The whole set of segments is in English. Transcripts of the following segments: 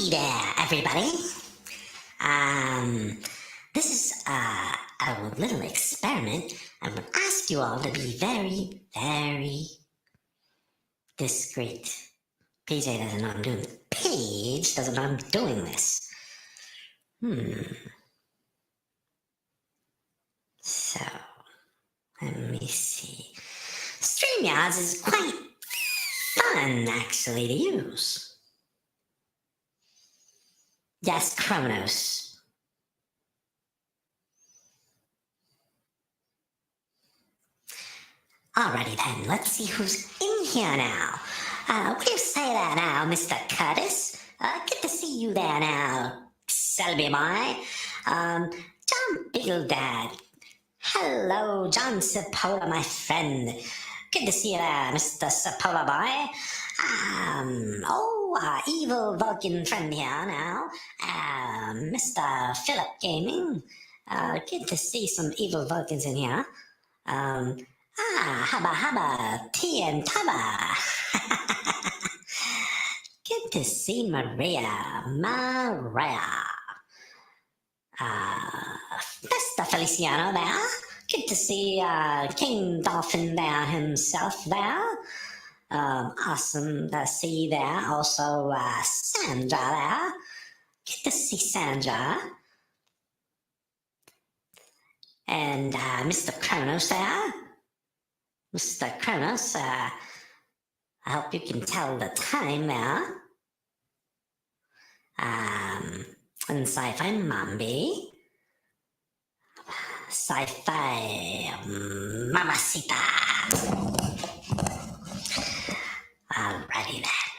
Howdy there, everybody. This is a little experiment. I'm going to ask you all to be very, very discreet. PJ doesn't know I'm doing this. Paige doesn't know I'm doing this. So, let me see. StreamYards is quite fun, actually, to use. Yes, Kronos. Alrighty then, let's see who's in here now. What do you say there now, Mr. Curtis? Good to see you there now, Selby boy. John Bigeldad. Hello, John Sapola, my friend. Good to see you there, Mr. Sapola boy. Evil Vulcan friend here now. Mr. Philip Gaming. Good to see some evil Vulcans in here. Hubba, tea and tubba. Good to see Maria. Mr. Feliciano there. Good to see King Dolphin there himself there. Awesome to see there. Also Sandra there. Good to see Sandra. And Mr. Kronos there. Mr. Kronos, I hope you can tell the time there. And Sci-fi Mambi. Sci-fi Mamacita. Alrighty then.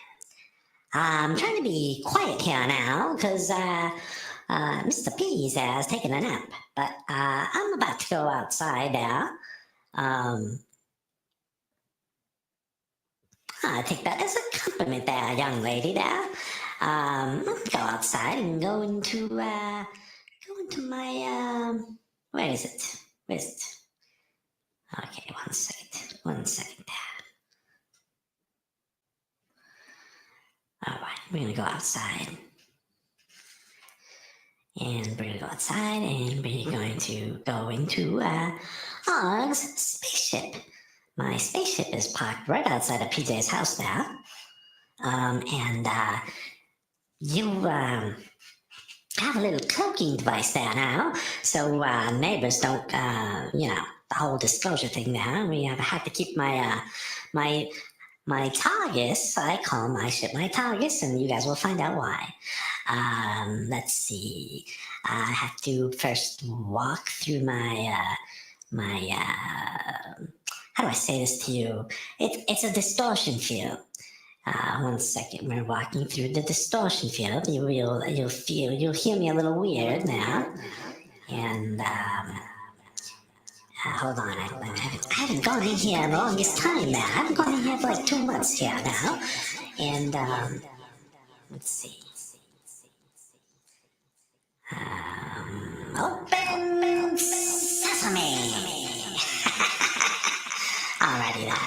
I'm trying to be quiet here now because Mr. P's has taken a nap. But I'm about to go outside now. I take that as a compliment there, young lady there. Let's go outside and go into my, where is it? Okay, one second there. All right, we're gonna go outside. And we're going to go outside and we're going to go into TAARGHIS spaceship. My spaceship is parked right outside of PJ's house there. You have a little cloaking device there now. So neighbors don't, the whole disclosure thing there. We have had to keep my TAARGHIS. I call my ship my TAARGHIS, and you guys will find out why. Let's see. I have to first walk through my how do I say this to you? It's a distortion field. One second, we're walking through the distortion field. You'll hear me a little weird now. And hold on, I haven't gone in here in the longest time now. I haven't gone in here for like 2 months here now. And let's see. Open sesame. Alrighty then.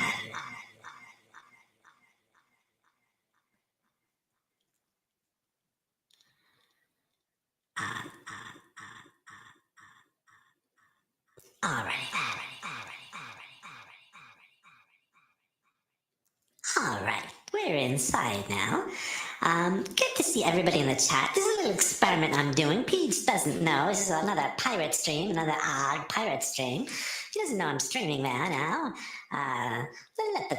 Alright, we're inside now. Good to see everybody in the chat. This is a little experiment I'm doing. Peach doesn't know. This is another pirate stream, another odd pirate stream. She doesn't know I'm streaming there now. Let the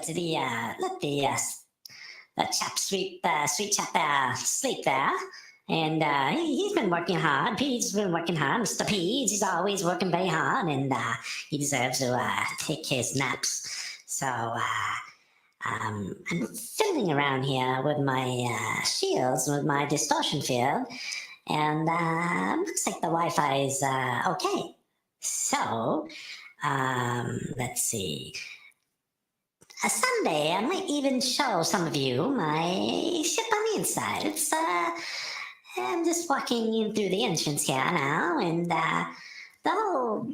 chap sweet chap there sleep there. And he's been working hard. Pete's been working hard. Mr. Pete, he's always working very hard, and he deserves to take his naps. So I'm fiddling around here with my shields, with my distortion field, and looks like the Wi-Fi is okay. So let's see. Someday I might even show some of you my ship on the inside. It's I'm just walking in through the entrance here now, and though I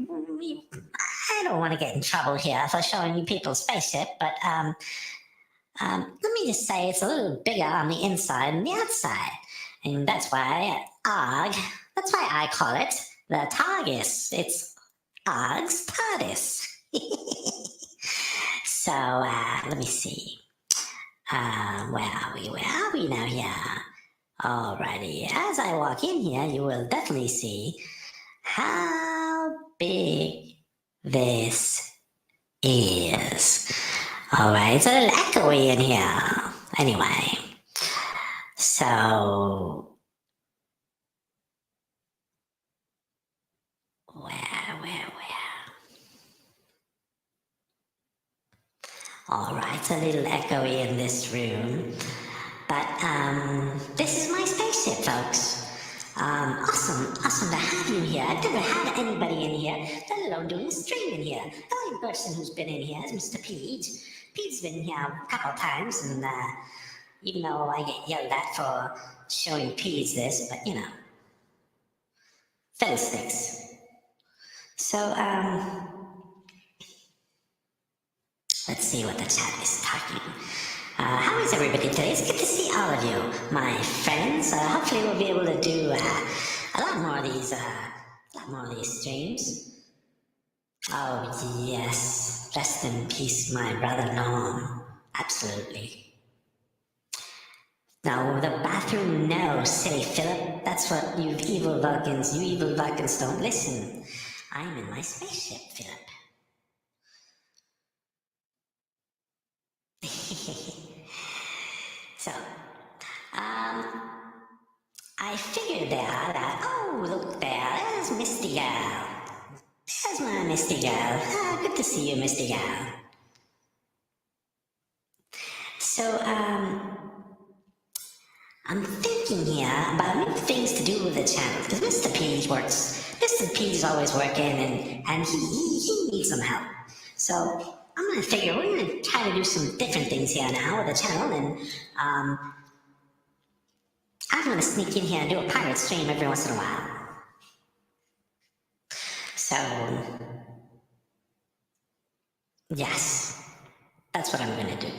don't want to get in trouble here for showing you people's spaceship, but let me just say it's a little bigger on the inside than the outside. And that's why I call it the TAAARGHIS. It's Arg's TARDIS. So let me see. Where are we? Where are we now here? Alrighty, as I walk in here, you will definitely see how big this is. Alright, it's a little echoey in here. Anyway, so where? Alright, it's a little echoey in this room. But this is my spaceship, folks. Awesome to have you here. I've never had anybody in here, let alone doing a stream in here. The only person who's been in here is Mr. Peach. Pete's been here a couple times, and even though I get yelled at for showing Peach this, but you know, fiddlesticks. So, let's see what the chat is talking. How is everybody today? It's good to see all of you, my friends. Hopefully we'll be able to do a lot more of these streams. Oh yes, rest in peace, my brother Norm. Absolutely. No, the bathroom, no, silly Philip. That's what you evil Vulcans don't listen. I'm in my spaceship, Philip. So, I figured there that, oh, look there, there's Misty Gal. There's my Misty Gal. Good to see you, Misty Gal. So, I'm thinking here about new things to do with the channel, because Mr. P's always working, and he needs some help. So, I'm gonna figure we're gonna try to do some different things here now with the channel, and I'm gonna sneak in here and do a pirate stream every once in a while. So yes, that's what I'm gonna do.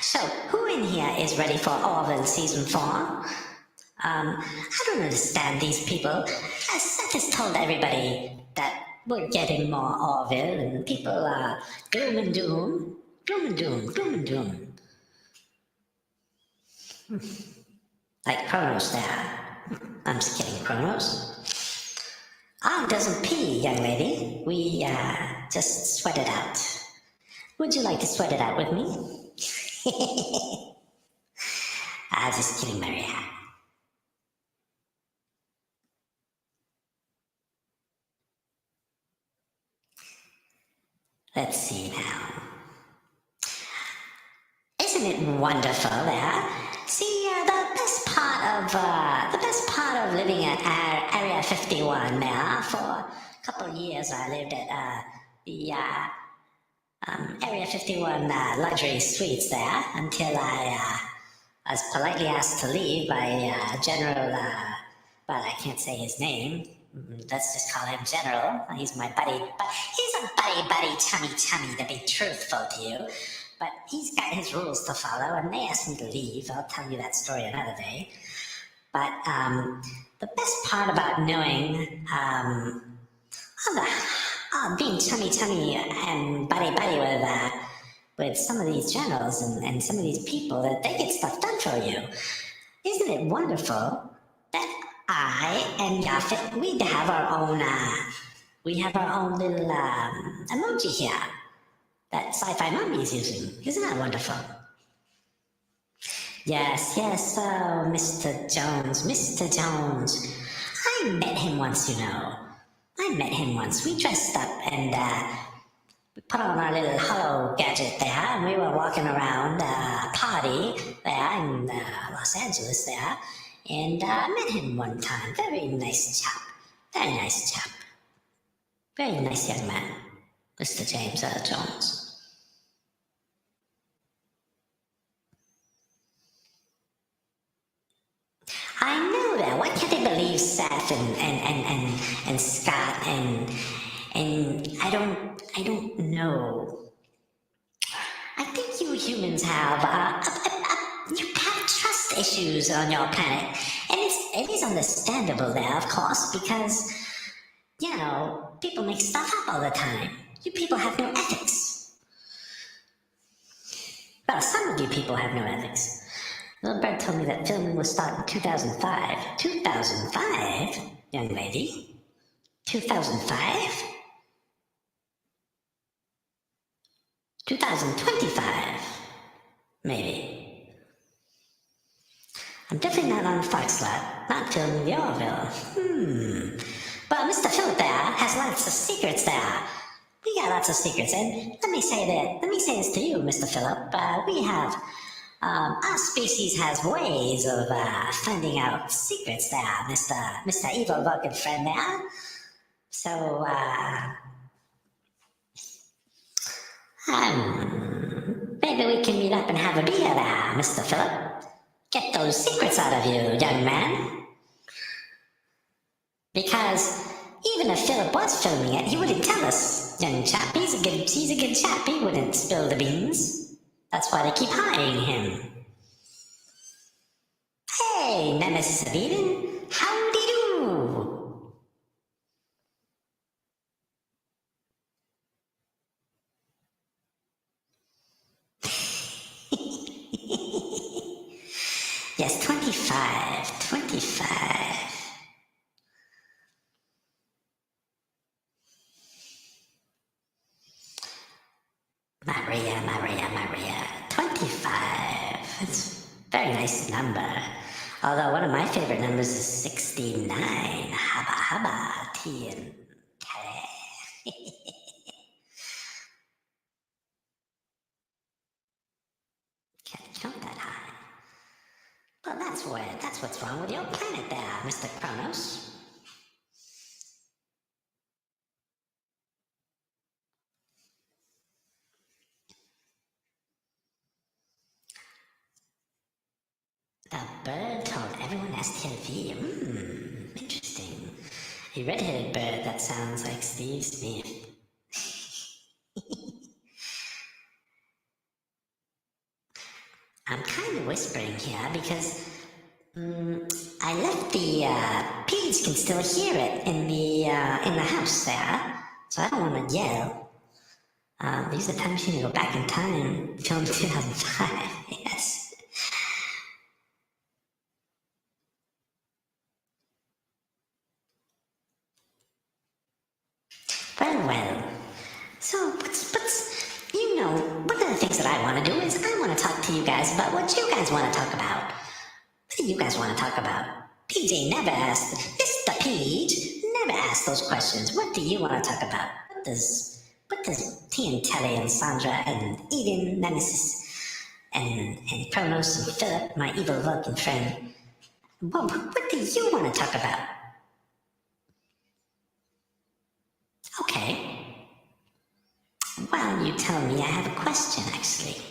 So who in here is ready for Orville season 4? I don't understand these people. Seth has told everybody that we're getting more Orville, and people are gloom and doom. Like Kronos there. I'm just kidding, Kronos. Arg doesn't pee, young lady. We just sweat it out. Would you like to sweat it out with me? Just kidding, Maria. Let's see now. Isn't it wonderful there? See, the best part of living at Area 51 there. For a couple of years, I lived at the Area 51 luxury suites there until I was politely asked to leave by General. Well, I can't say his name. Let's just call him General. He's my buddy, but he's a buddy, chummy, to be truthful to you. But he's got his rules to follow, and they asked me to leave. I'll tell you that story another day. But the best part about knowing being chummy and buddy with some of these generals and some of these people, that they get stuff done for you. Isn't it wonderful that I and Yafet, we have our own little emoji here that Sci-fi Mommy is using. Isn't that wonderful? Yes, Mr. Jones. I met him once, you know. We dressed up and we put on our little hollow gadget there, and we were walking around a party there in Los Angeles there, and I met him one time. Very nice chap. Very nice young man, Mr. James Jones. I know that. Why can't they believe Seth and Scott and I don't know. I think you humans have you have have trust issues on your planet, and it is understandable there, of course, because people make stuff up all the time. You people have no ethics. Well, some of you people have no ethics. Little Bird told me that filming will start in 2005. 2005, young lady? 2005? 2025, maybe. I'm definitely not on Foxlot, not filming the Orville. But Mr. Philip there has lots of secrets there. We got lots of secrets, and let me say this to you, Mr. Philip. We have, our species has ways of finding out secrets there, Mr. Evil Vulcan friend there. So, maybe we can meet up and have a beer there, Mr. Philip. Get those secrets out of you, young man. Because even if Philip was filming it, he wouldn't tell us, young chap. He's a good chap. He wouldn't spill the beans. That's why they keep hiring him. Hey, Nemesis of Eden, howdy do? Yes, 25. Maria. 25. It's a very nice number. Although one of my favorite numbers is 69. Haba, tea and K. Can't jump that high. Well, that's what's wrong with your planet there, Mr. Kronos. The bird told everyone STV. Interesting. A red-headed bird that sounds like Steve Smith. I'm kind of whispering here because I left the pigs can still hear it in the house there, so I don't want to yell. Use the time machine to go back in time. Film 2005. Yes. Well. So, one of the things that I want to do is I want to talk to you guys about what you guys want to talk about. What do you guys want to talk about? PJ never asked, Mr. Page never asked those questions. What do you want to talk about? What does T and Telly and Sandra and Eden, Nemesis, and Kronos and Philip, my evil Vulcan friend, what do you want to talk about? Okay. Well, you tell me, I have a question, actually.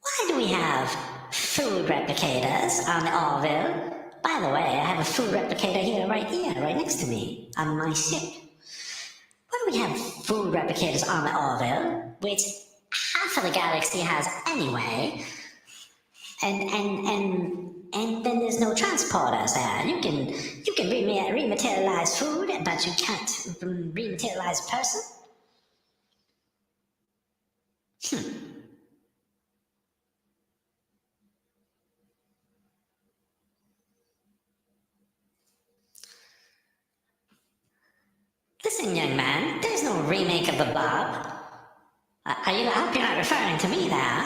Why do we have food replicators on the Orville? By the way, I have a food replicator right next to me, on my ship. Why do we have food replicators on the Orville, which half of the galaxy has anyway, and then there's no transporters there. You can rematerialize food, but you can't rematerialize a person? Listen, young man, there's no remake of the Blob. I hope you're not referring to me there.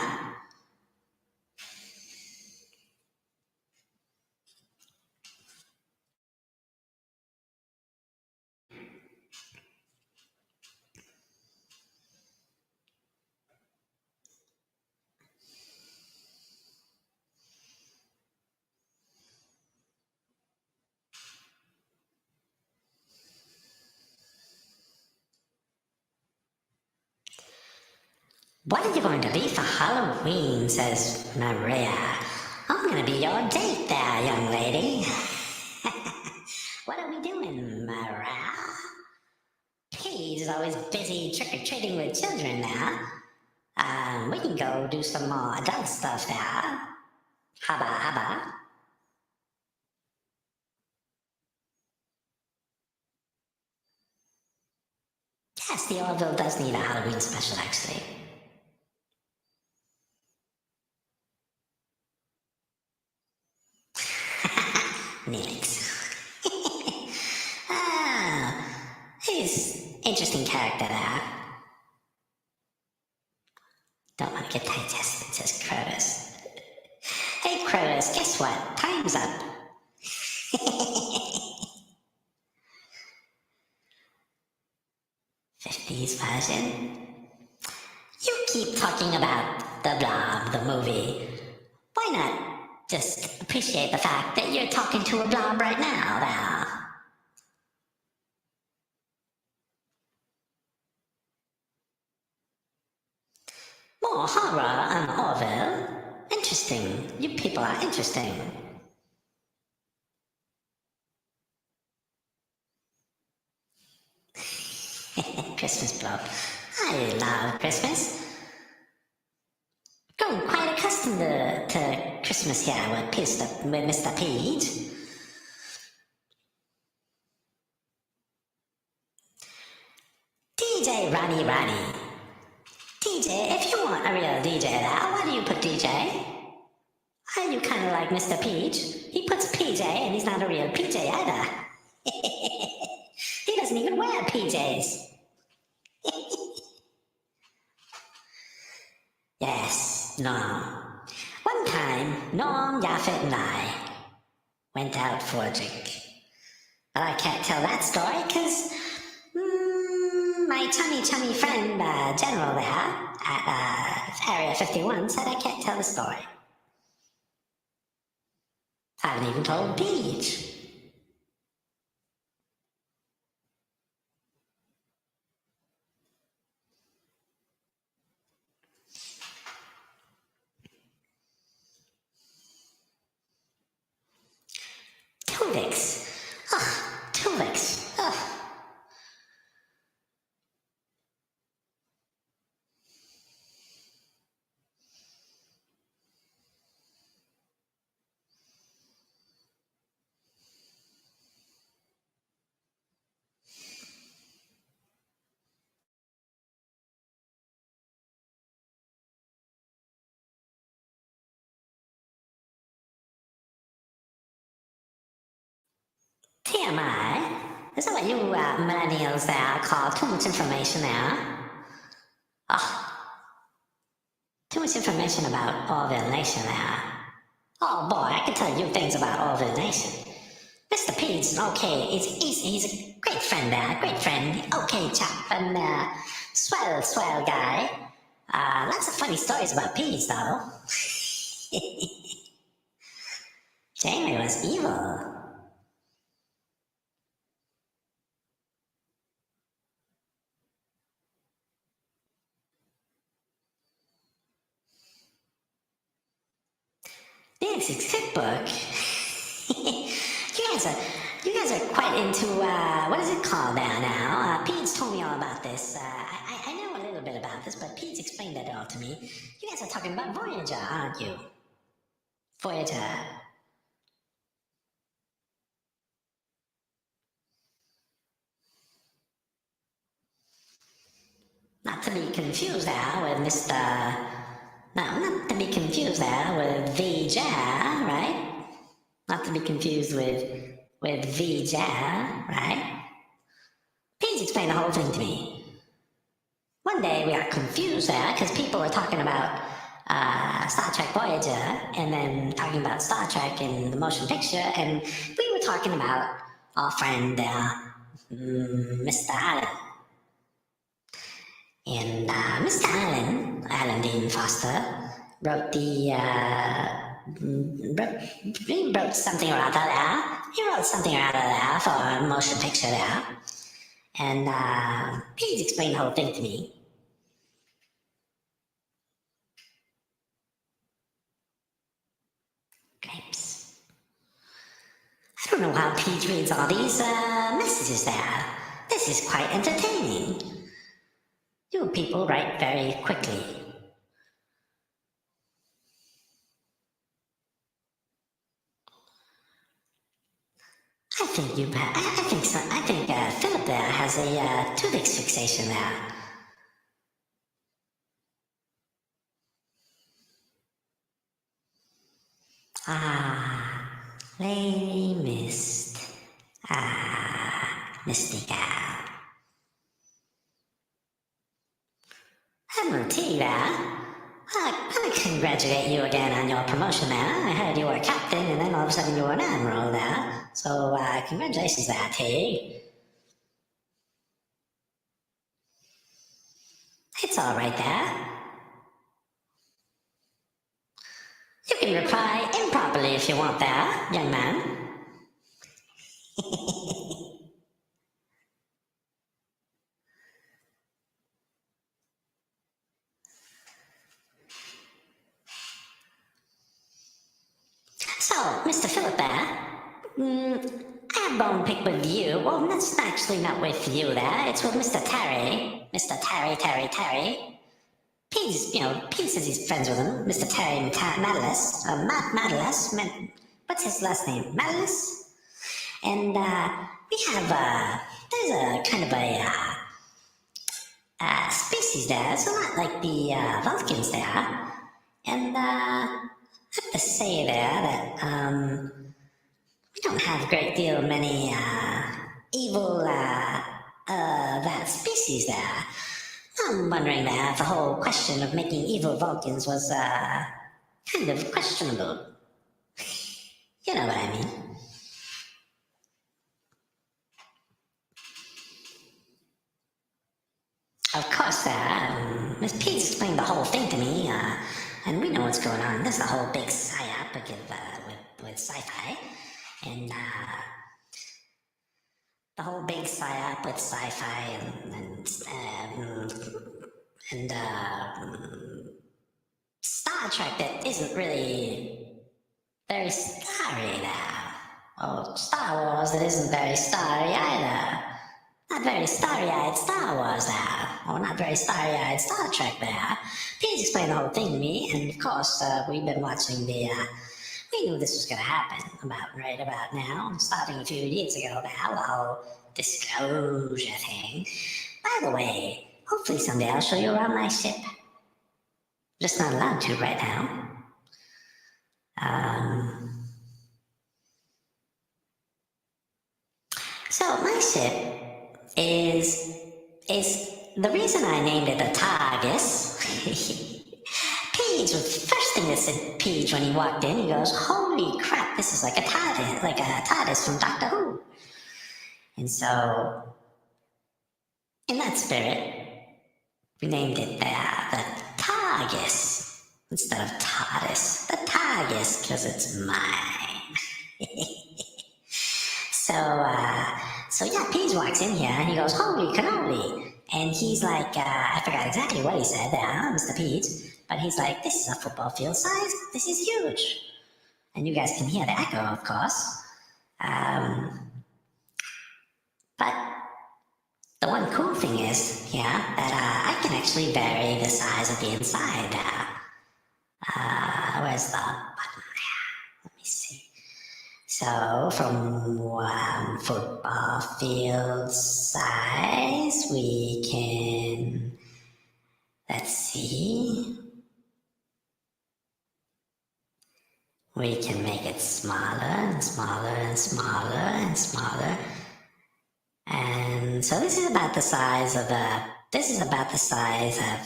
What are you going to be for Halloween, says Maria. I'm going to be your date there, young lady. What are we doing, Maria? Paige is always busy trick-or-treating with children now. we can go do some more adult stuff there. Haba. Yes, the Orville does need a Halloween special, actually. Neelix. He's interesting character there. Don't want to get digested, says Crotus. Hey Crotus, guess what? Time's up. 50s version? You keep talking about the Blob, the movie. Why not just appreciate the fact that you're talking to a blob right now, now? More horror on Orville? Interesting. You people are interesting. Christmas blob. I love Christmas. Grown quite accustomed to Christmas here with Mr. Pete. DJ Ronnie. DJ, if you want a real DJ there, why do you put DJ? Are you kind of like Mr. Peach? He puts PJ and he's not a real PJ either. He doesn't even wear PJs. Yes, Norm. One time, Norm, Yaphet and I went out for a drink. But I can't tell that story because my chummy friend, General there at Area 51 said I can't tell the story. I haven't even told Peach. Tuvix. Ugh. TMI? Is that what you millennials there call too much information there? Oh, too much information about Orville Nation there. Oh boy, I can tell you things about Orville Nation. Mr. Pete's okay, he's a great friend there, great friend, okay chap, and swell guy. Lots of funny stories about Pete's though. Jamie was evil. This is cookbook. you guys are quite into what is it called now? Pete's told me all about this. I know a little bit about this, but Pete's explained it all to me. You guys are talking about Voyager, aren't you? Voyager. Not to be confused there with Mr. No, not to be confused there with VJ, right? Not to be confused with VJ, right? Please explain the whole thing to me. One day we got confused there because people were talking about Star Trek Voyager and then talking about Star Trek in the motion picture, and we were talking about our friend Mr. Allen. And Mr. Alan Dean Foster, wrote he wrote something or other there. He wrote something or other there for a motion picture there. And please explain the whole thing to me. Grapes. I don't know how Pete reads all these messages there. This is quite entertaining. You people write very quickly. I think so. I think Philip there has a tooth fixation there. Lady Mist. Mystica. Admiral T there. I congratulate you again on your promotion there. I heard you were a captain and then all of a sudden you were an admiral there. So congratulations there, T. It's all right there. You can reply improperly if you want there, young man. So, Mr. Philip there, I have bone pick with you. Well, that's actually not with you there. It's with Mr. Terry. Mr. Terry. Pete says he's friends with him. Mr. Terry Madalus. What's his last name? Madalus? And we have, there's a kind of a species there. It's a lot like the Vulcans there. And I have to say there that we don't have a great deal of many evil that species there. I'm wondering there if the whole question of making evil Vulcans was kind of questionable. You know what I mean? Of course, Miss Pete's explained the whole thing to me, and we know what's going on. There's a whole big psyop with sci-fi, and the whole big psyop with sci-fi and Star Trek that isn't really very starry now. Or Star Wars that isn't very starry either. Not very starry-eyed Star Wars there, or not very starry-eyed Star Trek there. Please explain the whole thing to me, and of course, we've been watching we knew this was going to happen right about now, starting a few years ago now, the whole disclosure thing. By the way, hopefully someday I'll show you around my ship. Just not allowed to right now. So my ship is the reason I named it a TAAARGHIS. Paige was first thing that said Paige when he walked in. He goes, "Holy crap! This is like a TARDIS from Doctor Who." And so, in that spirit, we named it the TAAARGHIS instead of TARDIS. The TAAARGHIS because it's mine. So yeah, Paige walks in here and he goes, "Holy cannoli!" And he's like, I forgot exactly what he said there, Mr. Paige, but he's like, "This is a football field size. This is huge." And you guys can hear the echo, of course. But the one cool thing is, that I can actually vary the size of the inside. Where's the button? Let me see. So from one football field size, we can, let's see, we can make it smaller and smaller and smaller and smaller. And so this is about the size of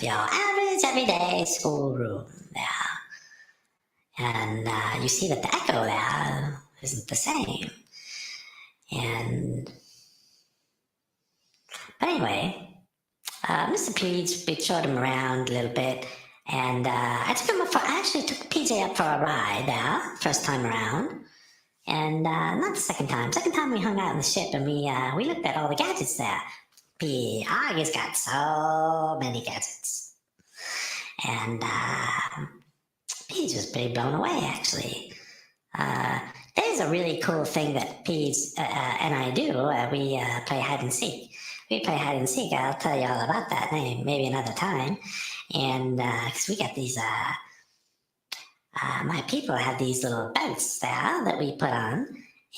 your average everyday schoolroom there. And you see that the echo there isn't the same. But anyway, Mr. Paige, we showed him around a little bit, and I actually took PJ up for a ride there, first time around. And not the second time. Second time we hung out in the ship and we looked at all the gadgets there. TAAARGHIS got so many gadgets. And Paige was pretty blown away, actually. There's a really cool thing that Paige and I do. We play hide and seek. We play hide and seek. I'll tell you all about that maybe another time. And because we got these... my people have these little belts there that we put on,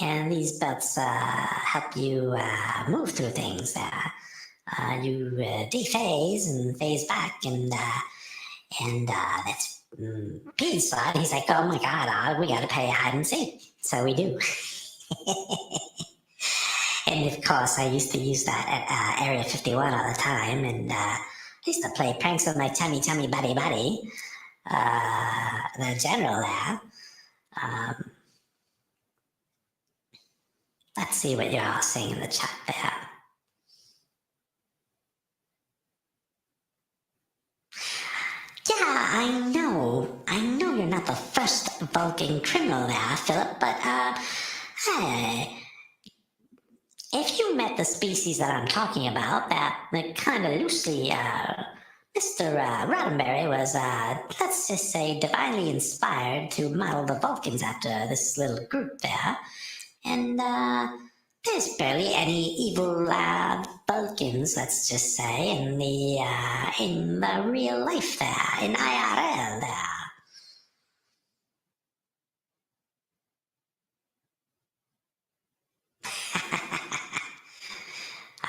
and these belts help you move through things. You dephase and phase back, and that's Pete's thought. He's like, oh my god, we got to play hide and seek. So we do. And of course, I used to use that at Area 51 all the time, and I used to play pranks with my tummy buddy, the general there. Let's see what you're all saying in the chat there. Yeah, I know you're not the first Vulcan criminal there, Philip, but hey, if you met the species that I'm talking about, that kind of loosely, Mr. Roddenberry was, let's just say, divinely inspired to model the Vulcans after this little group there, and there's barely any evil Vulcans, let's just say, in the real life there, in IRL there.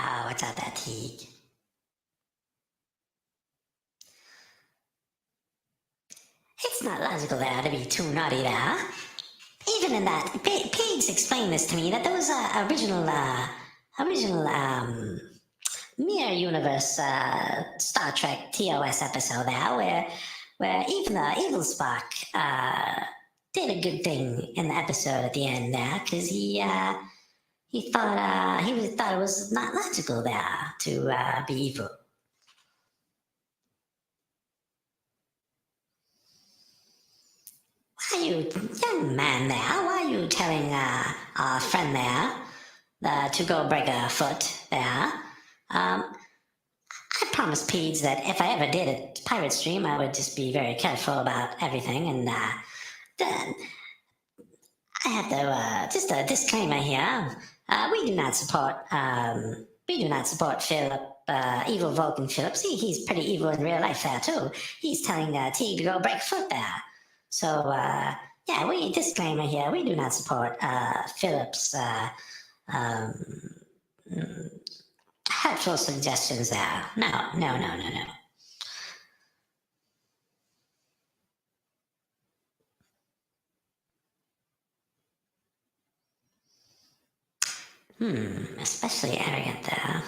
Oh, what's up, that Teague? It's not logical there to be too naughty there. Even in that, Pigs explained this to me, that there was a original Mirror Universe Star Trek TOS episode there, where even the evil Spock did a good thing in the episode at the end there, because he thought it was not logical there to be evil. Why are you, young man there, why are you telling our friend there to go break a foot there? I promised Pedes that if I ever did a pirate stream, I would just be very careful about everything, and then I have to just a disclaimer here. We do not support Philip, evil Vulcan Phillips. He's pretty evil in real life there too. He's telling T to go break a foot there. So yeah, disclaimer here. We do not support Philip's hurtful suggestions there. No. Especially arrogant there.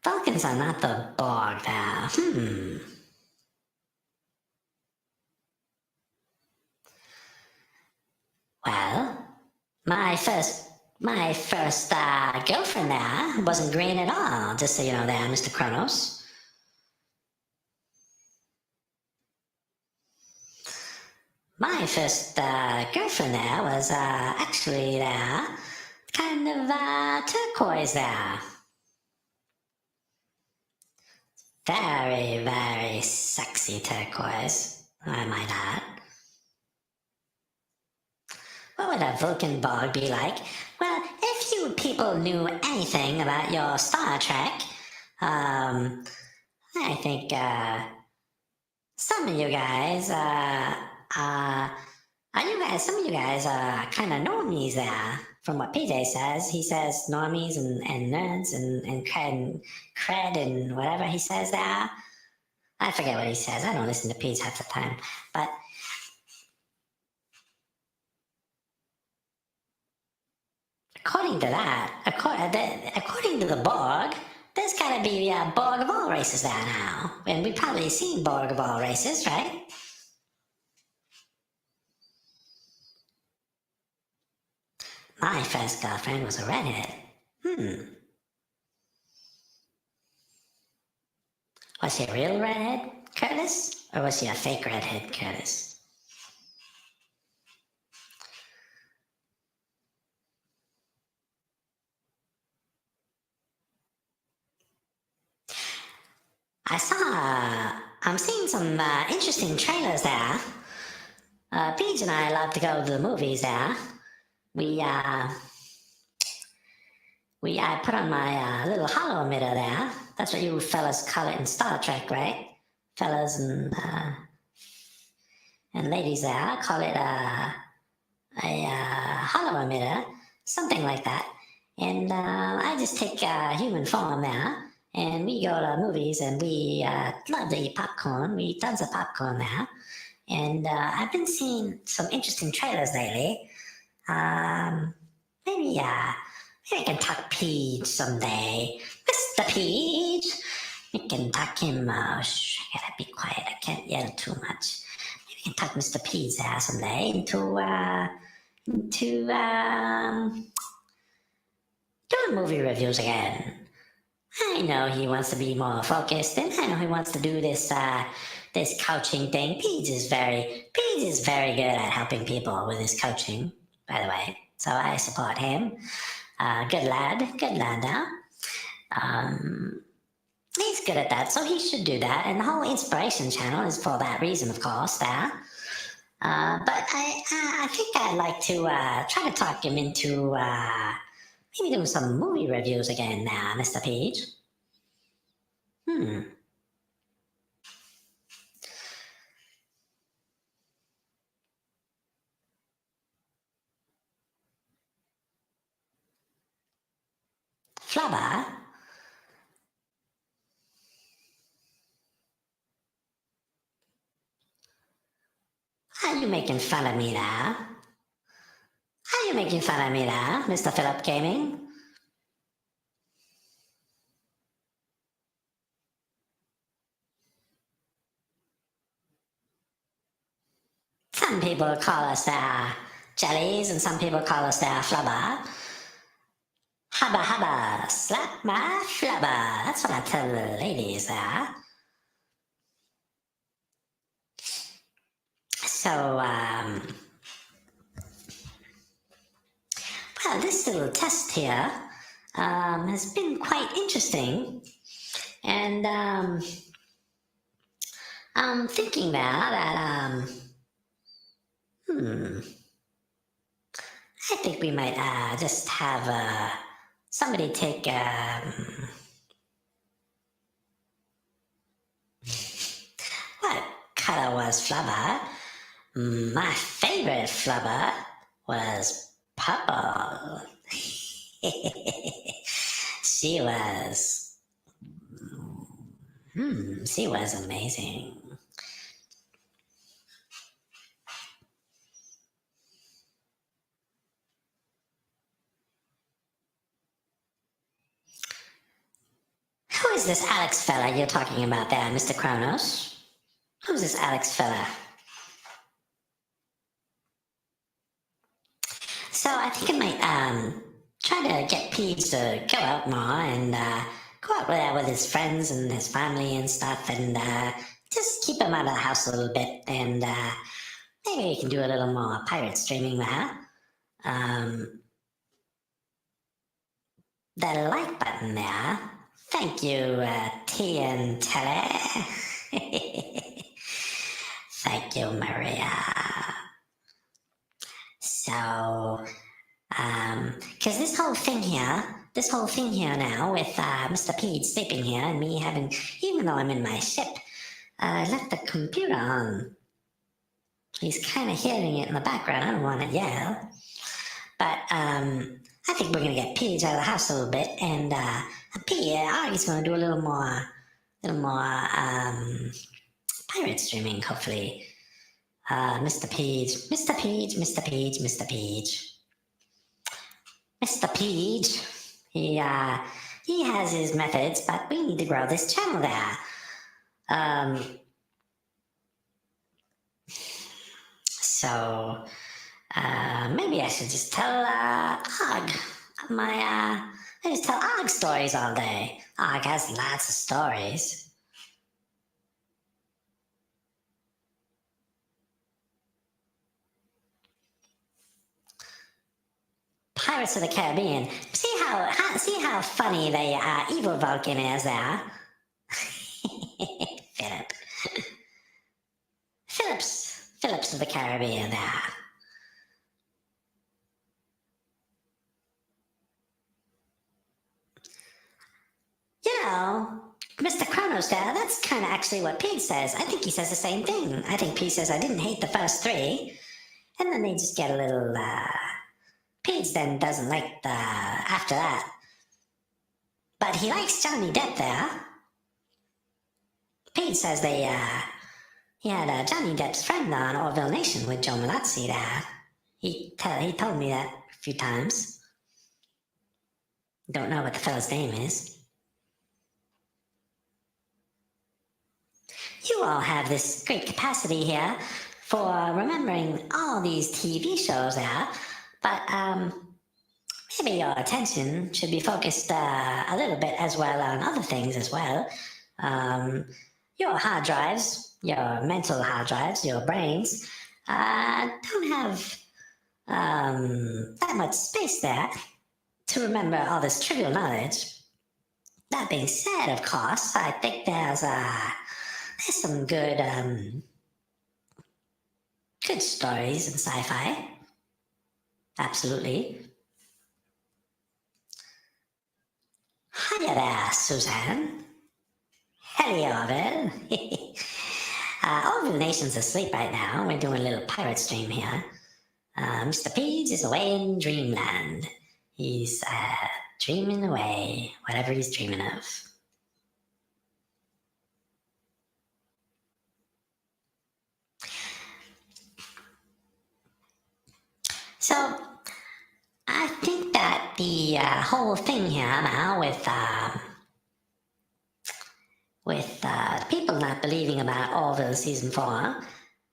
Vulcans are not the Borg there. Well, my first girlfriend there wasn't green at all, just so you know there, Mr. Kronos. My first girlfriend there was actually there, kind of turquoise there. Very, very sexy turquoise, I might add. What would a Vulcan Borg be like? Well, if you people knew anything about your Star Trek, I think some of you guys are kind of normies there. From what PJ says, he says normies and nerds and cred and whatever he says there. I forget what he says. I don't listen to PJ half the time, but. According to that, according to the Borg, there's got to be a Borg of all races there now. And we've probably seen Borg of all races, right? My first girlfriend was a redhead. Was she a real redhead, Curtis? Or was she a fake redhead, Curtis? I'm seeing some interesting trailers there. Paige and I love to go to the movies there. I put on my little hollow emitter there. That's what you fellas call it in Star Trek, right? Fellas and and ladies there call it a hollow emitter, something like that. And I just take human form there, and we go to movies, and we love to eat popcorn. We eat tons of popcorn there. And I've been seeing some interesting trailers lately. Maybe maybe I can talk Peach someday. Mr. Peach! We can talk him, I gotta be quiet, I can't yell too much. Maybe we can talk Mr. Peach someday into doing movie reviews again. I know he wants to be more focused, and I know he wants to do this this coaching thing. Peach is very good at helping people with his coaching, by the way. So I support him. Good lad now. He's good at that, so he should do that. And the whole inspiration channel is for that reason, of course. There. But I think I'd like to try to talk him into maybe doing some movie reviews again now, Mr. Peach. Flubber? Are you making fun of me now? Are you making fun of me now, Mr. Philip Gaming? Some people call us jellies, and some people call us flubber. Hubba hubba, slap my flubber. That's what I tell the ladies there. So, well, this little test here has been quite interesting. And I'm thinking now that, I think we might just have somebody take what color was flubber? My favorite flubber was purple. She was amazing. Who is this Alex fella you're talking about there, Mr. Kronos? Who's this Alex fella? So I think I might try to get Pete to go out more and go out there with his friends and his family and stuff, and just keep him out of the house a little bit, and maybe we can do a little more pirate streaming there. The like button there. Thank you, T and Tele. Thank you, Maria. So, because this whole thing here now with Mr. Pete sleeping here and me having, even though I'm in my ship, I left the computer on. He's kind of hearing it in the background. I don't want to yell. But I think we're going to get Pete out of the house a little bit, and Pete, Argie's going to do a little more pirate streaming, hopefully. Mr. Peach. He has his methods, but we need to grow this channel there. So maybe I should just tell Arg I just tell Arg stories all day. Arg has lots of stories. Pirates of the Caribbean. See how funny the evil Vulcan is there? Phillips of the Caribbean there. You know, Mr. Kronos Chronos there, that's kind of actually what Pete says. I think he says the same thing. I think Pete says, I didn't hate the first three. And then they just get a little, Pete then doesn't like the, after that. But he likes Johnny Depp there. Pete says he had Johnny Depp's friend on Orville Nation with Joe Malazzi there. He told me that a few times. Don't know what the fellow's name is. You all have this great capacity here for remembering all these TV shows there, but maybe your attention should be focused a little bit as well on other things as well. Your hard drives, your mental hard drives, your brains, don't have that much space there to remember all this trivial knowledge. That being said, of course, I think there's some good stories in sci-fi. Absolutely. Hiya there, Suzanne. Hello, Orville. Orville Nation's asleep right now. We're doing a little pirate stream here. Mr. Peach is away in dreamland. He's dreaming away, whatever he's dreaming of. So, I think that the whole thing here now with people not believing about Orville season 4,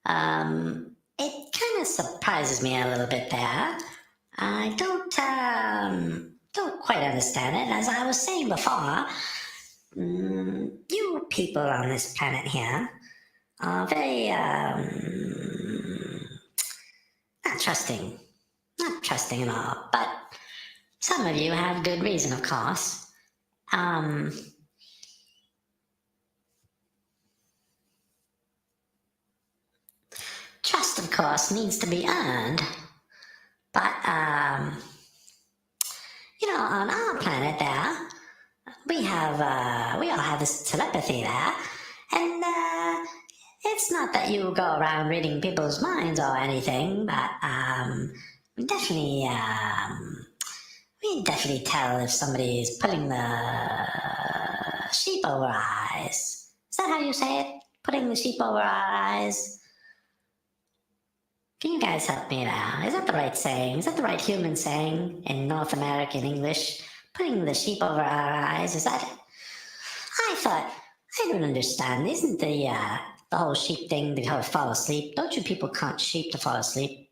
it kind of surprises me a little bit there. I don't quite understand it. As I was saying before, you people on this planet here are very not trusting at all. But some of you have good reason, of course. Trust, of course, needs to be earned. But, on our planet there, we all have this telepathy there, and it's not that you go around reading people's minds or anything, but we definitely tell if somebody is putting the sheep over our eyes. Is that how you say it? Putting the sheep over our eyes? Can you guys help me now? Is that the right saying? Is that the right human saying in North American English? Putting the sheep over our eyes, is that it? I don't understand. Isn't the whole sheep thing, the whole fall asleep? Don't you people count sheep to fall asleep?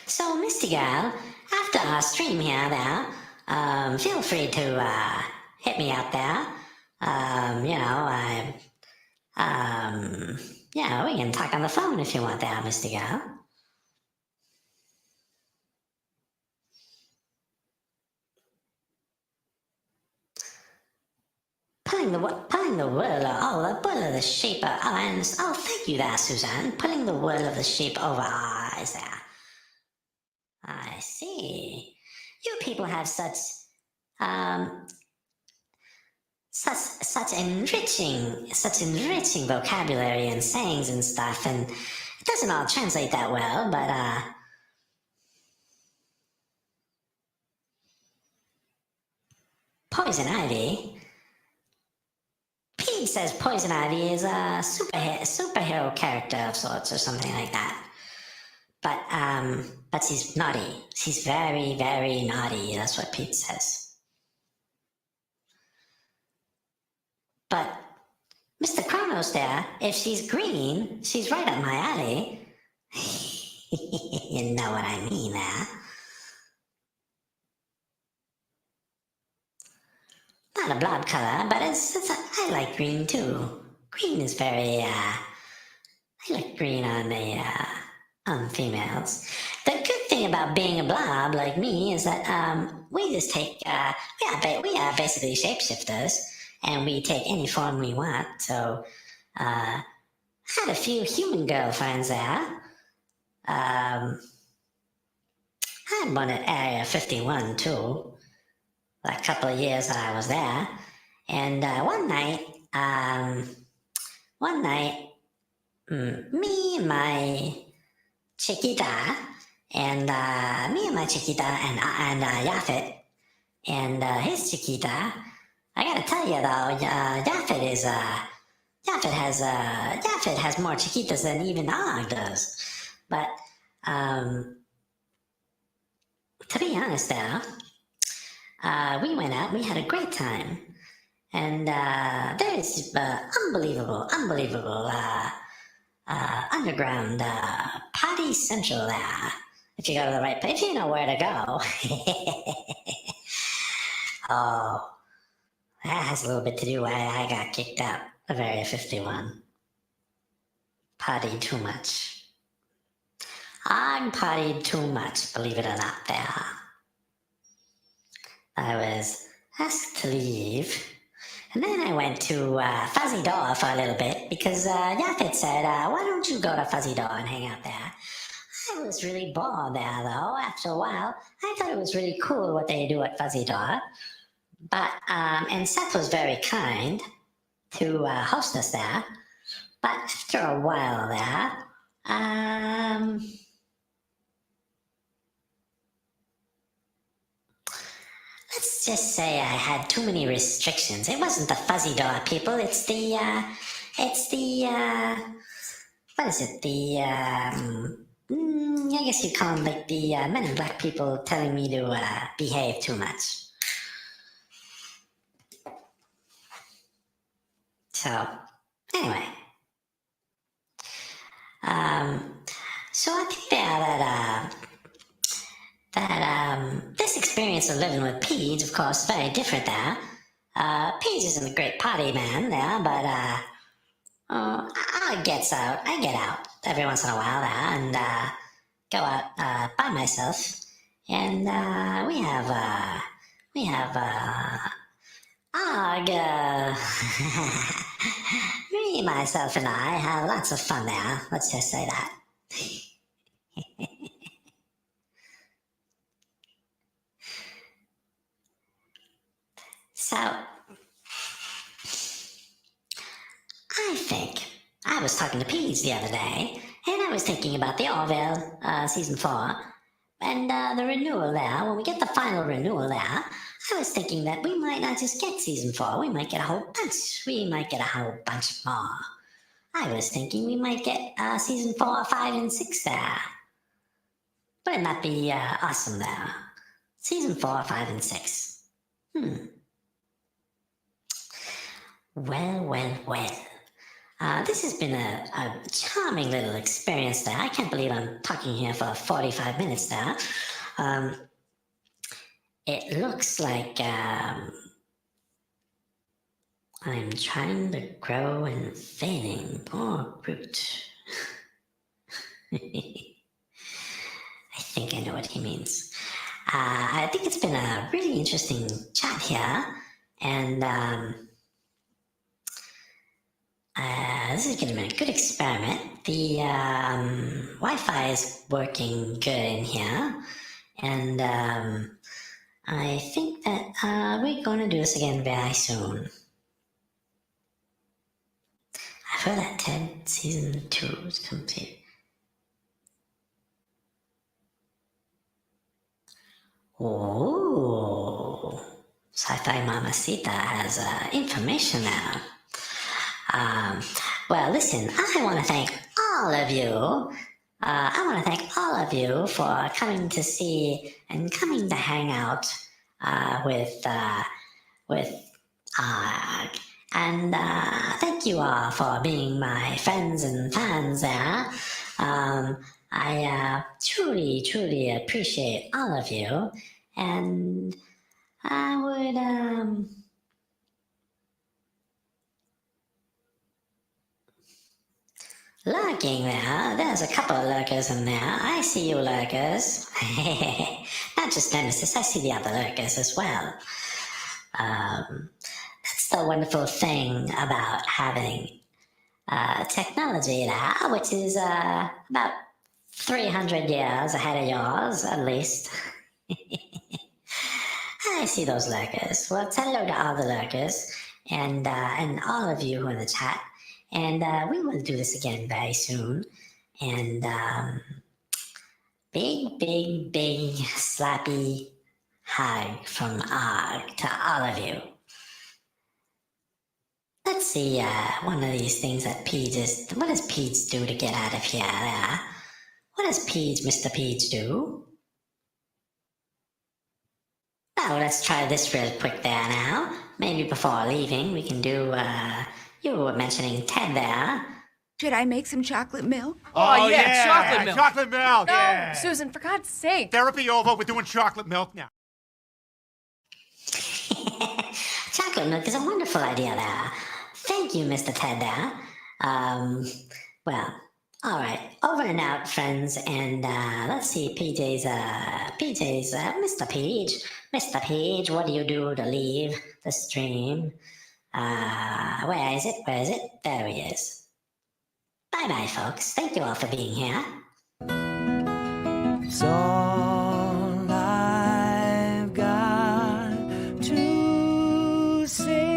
So, Misty Gal, after our stream here there, feel free to hit me out there. We can talk on the phone if you want that, Misty Gal. Pulling the wool of the sheep. Thank you there, Suzanne. Pulling the wool of the sheep over our eyes there. I see. You people have such enriching vocabulary and sayings and stuff, and it doesn't all translate that well, but Poison Ivy. Pete says Poison Ivy is a superhero character of sorts or something like that. But she's naughty. She's very, very naughty. That's what Pete says. But Mr. Kronos there, if she's green, she's right up my alley. You know what I mean there. Not a blood color, but I like green too. Green is very, I like green on the, on females. The good thing about being a blob like me is that we just take we are basically shapeshifters, and we take any form we want. So had a few human girlfriends there. I had one at Area 51 too, a couple of years that I was there. And one night, me and my Chiquita and Yaphet and his Chiquita. I gotta tell you though, Yaphet has more Chiquitas than even Og does. But to be honest though, we went out, we had a great time. And there is unbelievable underground party central there. If you go to the right place, if you know where to go. Oh, that has a little bit to do why I got kicked out of Area 51. Partied too much. I partied too much, believe it or not there. I was asked to leave. And then I went to Fuzzy Door for a little bit because Yaphet said, why don't you go to Fuzzy Door and hang out there? I was really bored there though, after a while. I thought it was really cool what they do at Fuzzy Door. But, and Seth was very kind to host us there. But after a while there, let's just say I had too many restrictions. It wasn't the Fuzzy Door people, it's the, what is it, I guess you'd call them like the Men in Black people telling me to behave too much. So, anyway. So I think that this experience of living with Peach, of course, is very different there. Peach isn't a great party man there, but I get out every once in a while there and go out by myself, and we have me, myself, and I have lots of fun there. Let's just say that. So, I think I was talking to Peach the other day, and I was thinking about the Orville season 4 and the renewal there. When we get the final renewal there, I was thinking that we might not just get season 4, we might get a whole bunch. We might get a whole bunch more. I was thinking we might get season 4, 5, and 6 there. Wouldn't that be awesome there? Season 4, 5, and 6. Well. This has been a charming little experience there. I can't believe I'm talking here for 45 minutes there. It looks like I'm trying to grow and failing. Poor Groot. I think I know what he means. I think it's been a really interesting chat here, and this is going to be a good experiment. The Wi-Fi is working good in here, and I think that we're going to do this again very soon. I've heard that Ted season 2 is complete. Oh, Sci-fi Mamacita has information now. Well, listen, I want to thank all of you. For coming to see and coming to hang out with ARG. And thank you all for being my friends and fans there. I truly appreciate all of you. And I would lurking there. There's a couple of lurkers in there. I see you lurkers. Not just Nemesis, I see the other lurkers as well. That's the wonderful thing about having technology there, which is about 300 years ahead of yours, at least. I see those lurkers. Well, hello to all the lurkers and all of you who are in the chat. And we will do this again very soon. And big slappy hug from AAARGH to all of you. Let's see one of these things that Peach is. What does Peach do to get out of here? What does Peach, Mr. Peach, do? Now let's try this real quick there now. Maybe before leaving we can do, you were mentioning Ted there. Should I make some chocolate milk? Oh yeah, chocolate milk. Chocolate milk. No, Yeah. Susan, for God's sake. Therapy over. We're doing chocolate milk now. Chocolate milk is a wonderful idea there. Thank you, Mr. Ted there. Well, all right, over and out, friends, and let's see, PJ's, Mr. Page, what do you do to leave the stream? Where is it? There he is. Bye-bye, folks. Thank you all for being here. It's all I've got to say.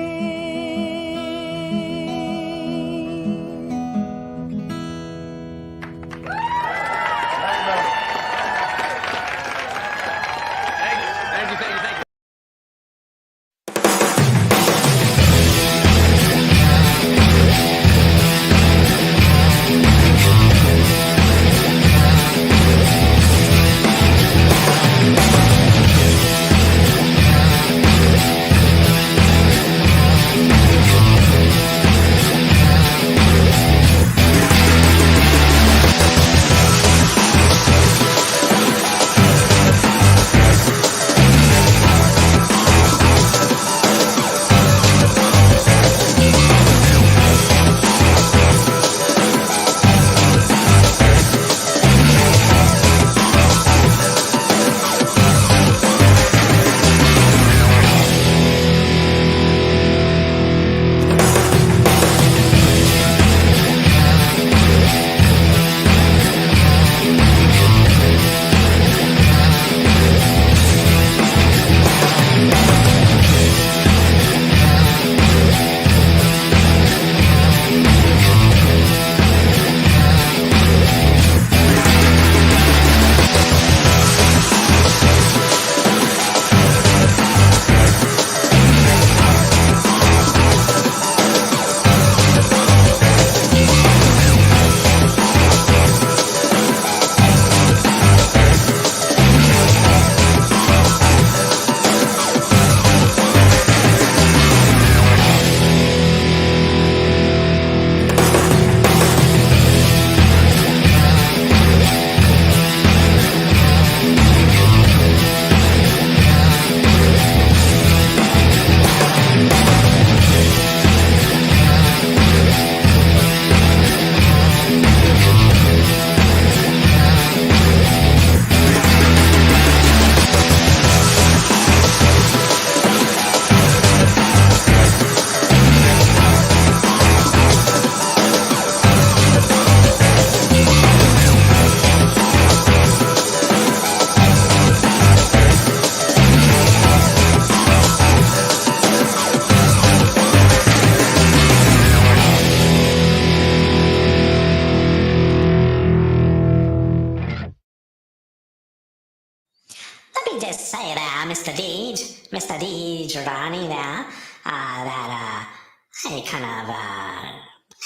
Thank you. Mr. Deej Rani there, that I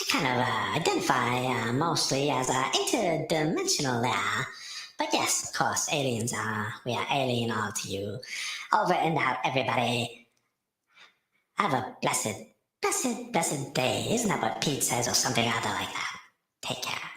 kind of identify mostly as interdimensional there. But yes, of course, aliens we are alien all to you. Over and out, everybody. Have a blessed day. Isn't that what Pete says or something other like that? Take care.